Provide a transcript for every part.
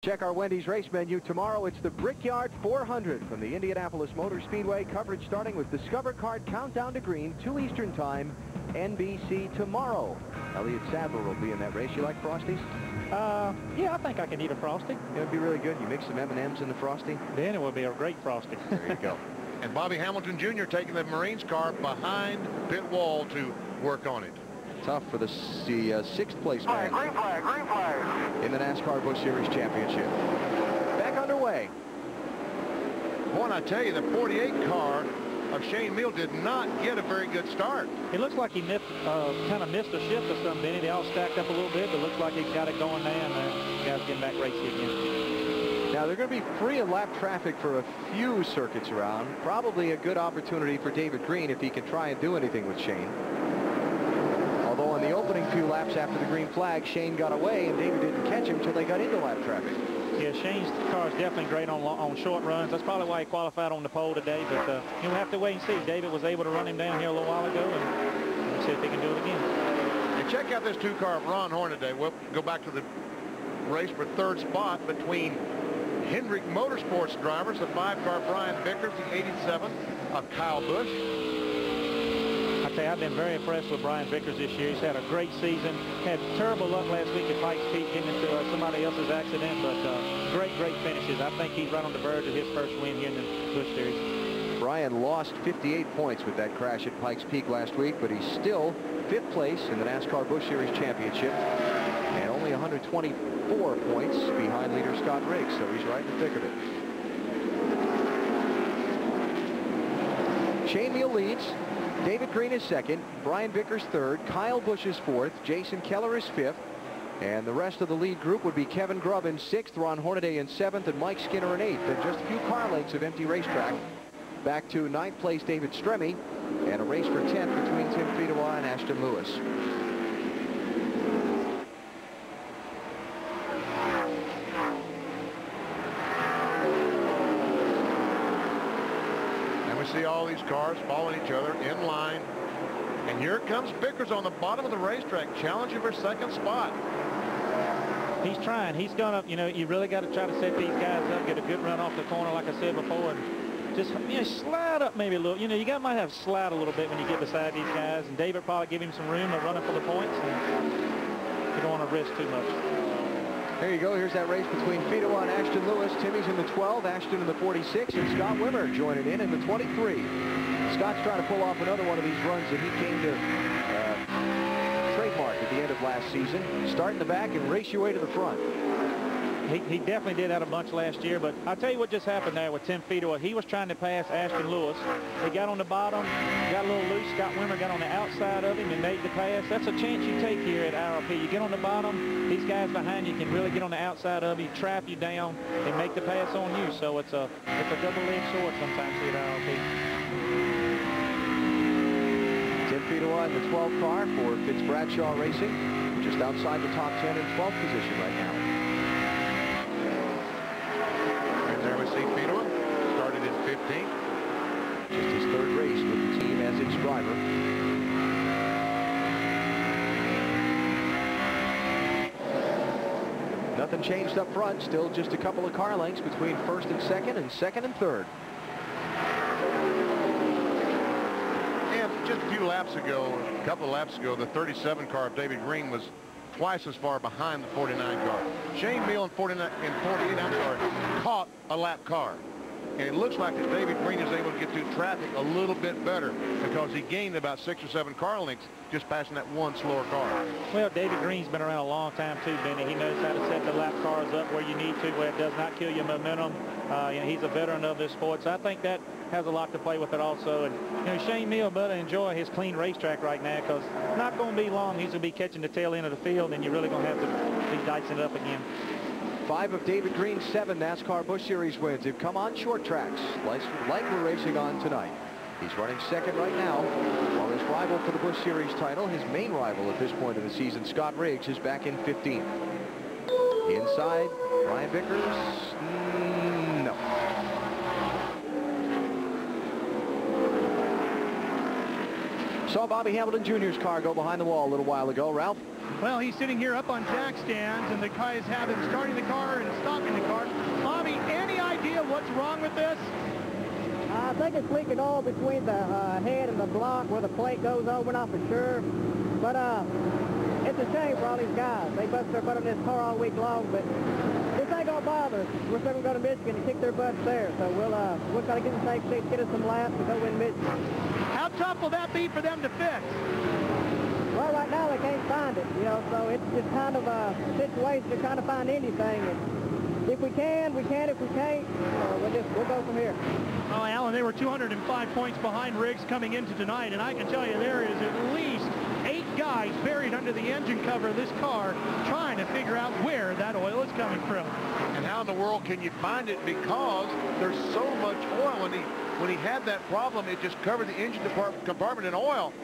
Check our Wendy's race menu. Tomorrow it's the Brickyard 400 from the Indianapolis Motor Speedway. Coverage starting with Discover Card Countdown to Green, 2 Eastern Time, NBC tomorrow. Elliott Sadler will be in that race. You like Frosties? Yeah, I think I can eat a Frosty. It would be really good. You mix some M&Ms in the Frosty. Then it would be a great Frosty. There you go. And Bobby Hamilton Jr. taking the Marines car behind pit wall to work on it. Tough for the sixth place man green flag. in the NASCAR Busch Series Championship. Back underway. Boy, and I tell you, the 48 car of Shane Meal did not get a very good start. It looks like he kind of missed a shift or something, Benny. They all stacked up a little bit, but looks like he's got it going now, and the guys getting back racing again. Now, they're going to be free of lap traffic for a few circuits around. Probably a good opportunity for David Green if he can try and do anything with Shane. Although on the opening few laps after the green flag, Shane got away and David didn't catch him until they got into lap traffic. Yeah, Shane's car is definitely great on short runs. That's probably why he qualified on the pole today. But you'll have to wait and see. David was able to run him down here a little while ago, and we'll see if he can do it again. And check out this 2-car of Ron Horn today. We'll go back to the race for third spot between Hendrick Motorsports drivers, the 5-car Brian Vickers, the 87 of Kyle Busch. I tell you, I've been very impressed with Brian Vickers this year. He's had a great season. Had terrible luck last week at Pikes Peak getting into somebody else's accident, but great finishes. I think he's right on the verge of his first win here in the Busch Series. Brian lost 58 points with that crash at Pikes Peak last week, but he's still 5th place in the NASCAR Busch Series Championship and only 124 points behind leader Scott Riggs, so he's right in the thick of it. Shane Meal leads. David Green is 2nd, Brian Vickers 3rd, Kyle Busch is 4th, Jason Keller is 5th, and the rest of the lead group would be Kevin Grubb in 6th, Ron Hornaday in 7th, and Mike Skinner in 8th. And just a few car lengths of empty racetrack. Back to 9th place David Stremme, and a race for 10th between Tim Fedewa and Ashton Lewis. See all these cars following each other in line, and here comes Vickers on the bottom of the racetrack challenging for 2nd spot. He's trying. He's gonna, you really got to try to set these guys up, get a good run off the corner like I said before, and just slide up maybe a little. You might have to slide a little bit when you get beside these guys, and David probably give him some room of running for the points, and you don't want to risk too much. There you go. Here's that race between Fedewa and Ashton Lewis. Timmy's in the 12, Ashton in the 46, and Scott Wimmer joining in the 23. Scott's trying to pull off another one of these runs that he came to trademark at the end of last season. Start in the back and race your way to the front. He definitely did that a bunch last year, but I'll tell you what just happened there with Tim Fedewa. He was trying to pass Ashton Lewis. He got on the bottom, got a little loose. Scott Wimmer got on the outside of him and made the pass. That's a chance you take here at IRP. You get on the bottom, these guys behind you can really get on the outside of you, trap you down, and make the pass on you. So it's a double-edged sword sometimes here at IRP. Tim Fedewa in the 12 car for Fitz Bradshaw Racing, just outside the top 10 in 12th position right now. There we see Fedewa, started in 15th. Just his 3rd race with the team as its driver. Nothing changed up front. Still just a couple of car lengths between 1st and 2nd and 2nd and 3rd. And just a few laps ago, a couple of laps ago, the 37 car of David Green was twice as far behind the 49 car. Shane Meal in 48, caught a lap car. And it looks like that David Green is able to get through traffic a little bit better because he gained about 6 or 7 car lengths just passing that one slower car. Well, David Green's been around a long time too, Benny. He knows how to set the lap cars up where you need to, where it does not kill your momentum. He's a veteran of this sport, so I think that has a lot to play with it also. And Shane Meal better enjoy his clean racetrack right now, because it's not going to be long. He's going to be catching the tail end of the field, and you're really going to have to be dicing it up again. 5 of David Green's 7 NASCAR Busch Series wins have come on short tracks, like we're racing on tonight. He's running 2nd right now, while his rival for the Busch Series title, his main rival at this point of the season, Scott Riggs, is back in 15th. Inside, Brian Vickers, no. Saw Bobby Hamilton Jr.'s car go behind the wall a little while ago. Ralph? Well, he's sitting here up on jack stands, and the guys have him starting the car and stopping the wrong with this? I think it's leaking oil between the head and the block where the plate goes over. We're not for sure. But it's a shame for all these guys. They bust their butt on this car all week long, but this ain't going to bother us. We're still going to go to Michigan and kick their butts there. So we'll try to get in safe seats, get us some laps, and go win Michigan. How tough will that be for them to fix? Well, right now they can't find it, you know, so it's just kind of a situation of trying to find anything. And if we can, we can. If we can't, we'll go from here. Oh, Alan, they were 205 points behind Riggs coming into tonight, and I can tell you there is at least 8 guys buried under the engine cover of this car trying to figure out where that oil is coming from. And how in the world can you find it? Because there's so much oil. When he had that problem, it just covered the engine compartment in oil.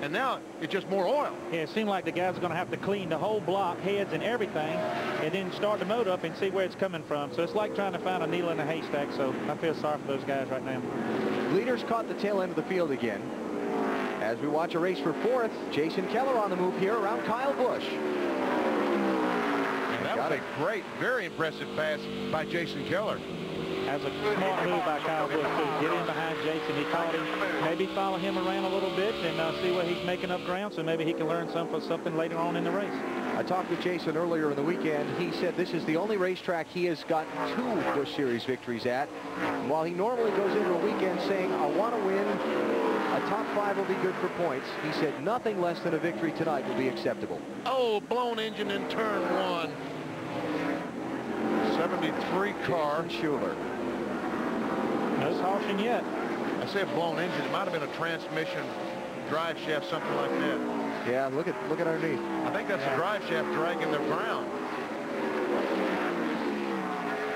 And now it's just more oil. Yeah, it seemed like the guys are going to have to clean the whole block, heads and everything, and then start the motor up and see where it's coming from. So it's like trying to find a needle in a haystack. So I feel sorry for those guys right now. Leaders caught the tail end of the field again. As we watch a race for 4th, Jason Keller on the move here around Kyle Busch. And that was a great, very impressive pass by Jason Keller. That's a smart move by Kyle Busch, too. Get in behind Jason. He caught him. Maybe follow him around a little bit and see where he's making up ground, so maybe he can learn something later on in the race. I talked with Jason earlier in the weekend. He said this is the only racetrack he has got 2 Busch Series victories at. While he normally goes into a weekend saying, I want to win, a top 5 will be good for points, he said nothing less than a victory tonight will be acceptable. Oh, blown engine in turn 1. 73 car. Jason Schuler. No caution yet. I say a blown engine. It might have been a transmission, drive shaft, something like that. Yeah, look at underneath. I think that's the drive shaft dragging the ground.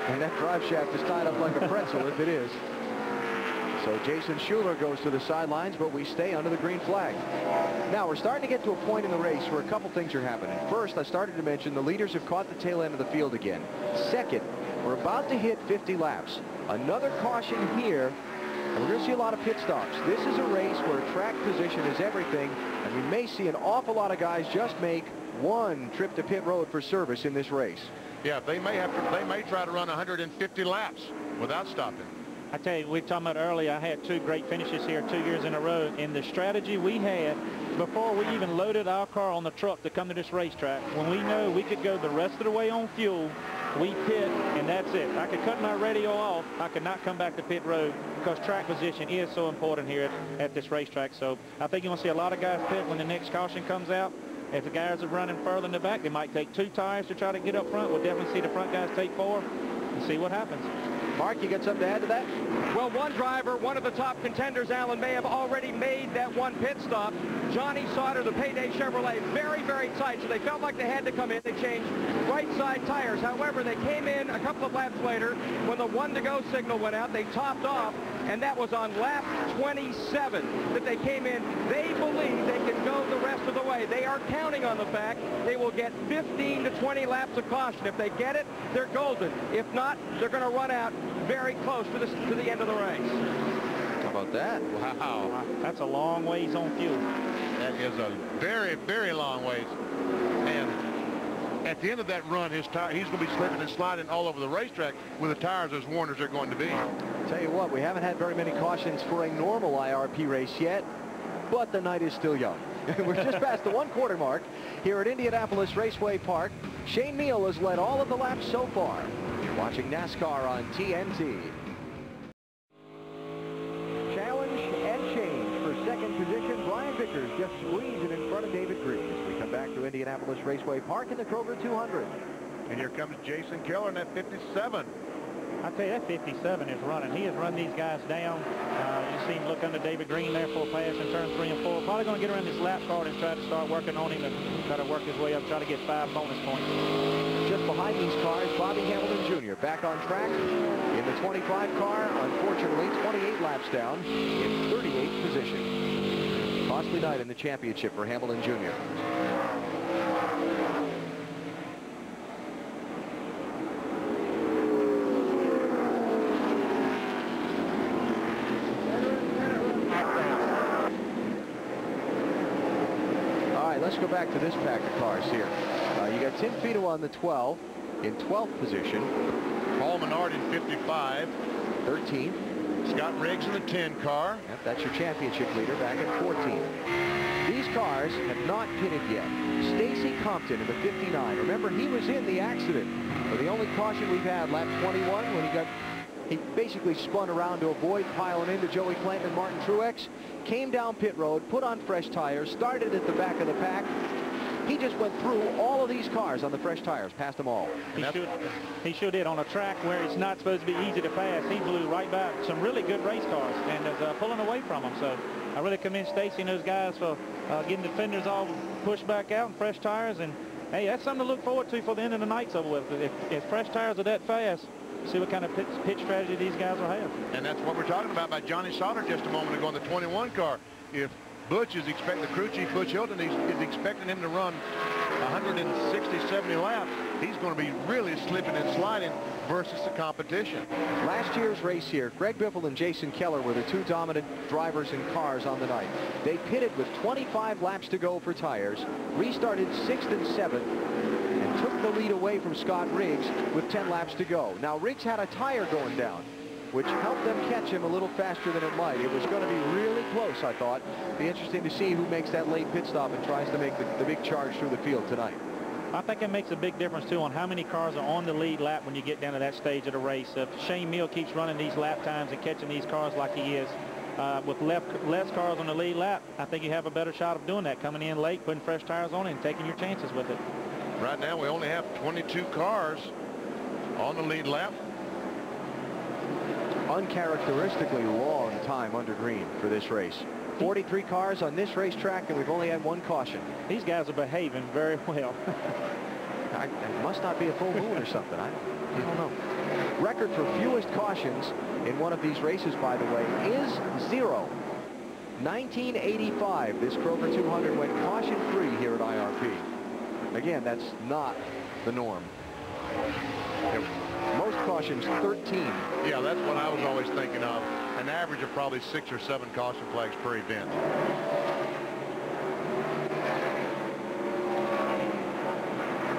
And that drive shaft is tied up like a pretzel if it is. So Jason Schuler goes to the sidelines, but we stay under the green flag. Now we're starting to get to a point in the race where a couple things are happening. First, I started to mention the leaders have caught the tail end of the field again. Second, we're about to hit 50 laps. Another caution here, and we're going to see a lot of pit stops. This is a race where track position is everything, and we may see an awful lot of guys just make one trip to pit road for service in this race. Yeah, they may try to run 150 laps without stopping. I tell you, we were talking about earlier, I had 2 great finishes here 2 years in a row, and the strategy we had before we even loaded our car on the truck to come to this racetrack, when we know we could go the rest of the way on fuel, we pit, and that's it. I could cut my radio off. I could not come back to pit road because track position is so important here at this racetrack. So I think you're going to see a lot of guys pit when the next caution comes out. If the guys are running further in the back, they might take 2 tires to try to get up front. We'll definitely see the front guys take 4 and see what happens. Mark, you got something to add to that? Well, one driver, one of the top contenders, Alan, may have already made that one pit stop. Johnny Sauter, the Payday Chevrolet, very, very tight, so they felt like they had to come in. They changed right side tires. However, they came in a couple of laps later when the 1 to go signal went out. They topped off, and that was on lap 27 that they came in. They believe they can go the rest of the way. They are counting on the fact they will get 15 to 20 laps of caution. If they get it, they're golden. If not, they're going to run out very close to the end of the race. How about that? Wow. That's a long ways on fuel. That is a very, very long ways. And at the end of that run, he's going to be slipping and sliding all over the racetrack with the tires as worn as they're going to be. Tell you what, we haven't had very many cautions for a normal IRP race yet, but the night is still young. We're just past the 1/4 mark here at Indianapolis Raceway Park. Shane Meal has led all of the laps so far. You're watching NASCAR on TNT. Challenge and change for second position. Brian Vickers just squeezing in front of David Green as we come back to Indianapolis Raceway Park in the Kroger 200. And here comes Jason Keller in that 57. I tell you, that 57 is running. He has run these guys down. You see him look under David Green there for a pass in turns 3 and 4. Probably going to get around this lap card and try to start working on him and try to work his way up, try to get 5 bonus points. Just behind these cars, Bobby Hamilton Jr. back on track in the 25 car. Unfortunately, 28 laps down in 38th position. Costly night in the championship for Hamilton Jr. Let's go back to this pack of cars here. You got Tim Fito on the 12 in 12th position. Coleman Menard in 55. 13. Scott Riggs in the 10 car. Yep, that's your championship leader back at 14. These cars have not pitted yet. Stacy Compton in the 59. Remember, he was in the accident. But the only caution we've had, lap 21, when he basically spun around to avoid piling into Joey Clayton and Martin Truex, came down pit road, put on fresh tires, started at the back of the pack. He just went through all of these cars on the fresh tires, passed them all. He sure did on a track where it's not supposed to be easy to pass. He blew right by some really good race cars and was pulling away from them. So I really commend Stacy and those guys for getting the fenders all pushed back out and fresh tires. And hey, that's something to look forward to for the end of the night's over with. If fresh tires are that fast, see what kind of pit strategy these guys will have. And that's what we're talking about by Johnny Sauter just a moment ago in the 21 car. If Busch is expecting, the crew chief Busch Hilton is expecting him to run 160, 70 laps, he's going to be really slipping and sliding versus the competition. Last year's race here, Greg Biffle and Jason Keller were the two dominant drivers and cars on the night. They pitted with 25 laps to go for tires, restarted 6th and 7th, and took the lead away from Scott Riggs with 10 laps to go. Now, Riggs had a tire going down, which helped them catch him a little faster than it might. It was going to be really close, I thought. Be interesting to see who makes that late pit stop and tries to make the big charge through the field tonight. I think it makes a big difference, too, on how many cars are on the lead lap when you get down to that stage of the race. If Shane Meal keeps running these lap times and catching these cars like he is, with less cars on the lead lap, I think you have a better shot of doing that, coming in late, putting fresh tires on it, and taking your chances with it. Right now, we only have 22 cars on the lead lap. Uncharacteristically long time under green for this race. 43 cars on this racetrack, and we've only had one caution. These guys are behaving very well. It must not be a full moon or something. I don't know. Record for fewest cautions in one of these races, by the way, is 0. 1985, this Kroger 200 went caution-free here at IRP. Again, that's not the norm. Most cautions, 13. Yeah, that's what I was always thinking of. An average of probably 6 or 7 caution flags per event.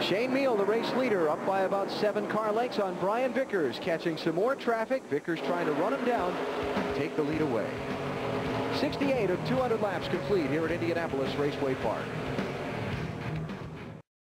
Shane Meal, the race leader, up by about 7 car lengths on Brian Vickers, catching some more traffic. Vickers trying to run him down and take the lead away. 68 of 200 laps complete here at Indianapolis Raceway Park.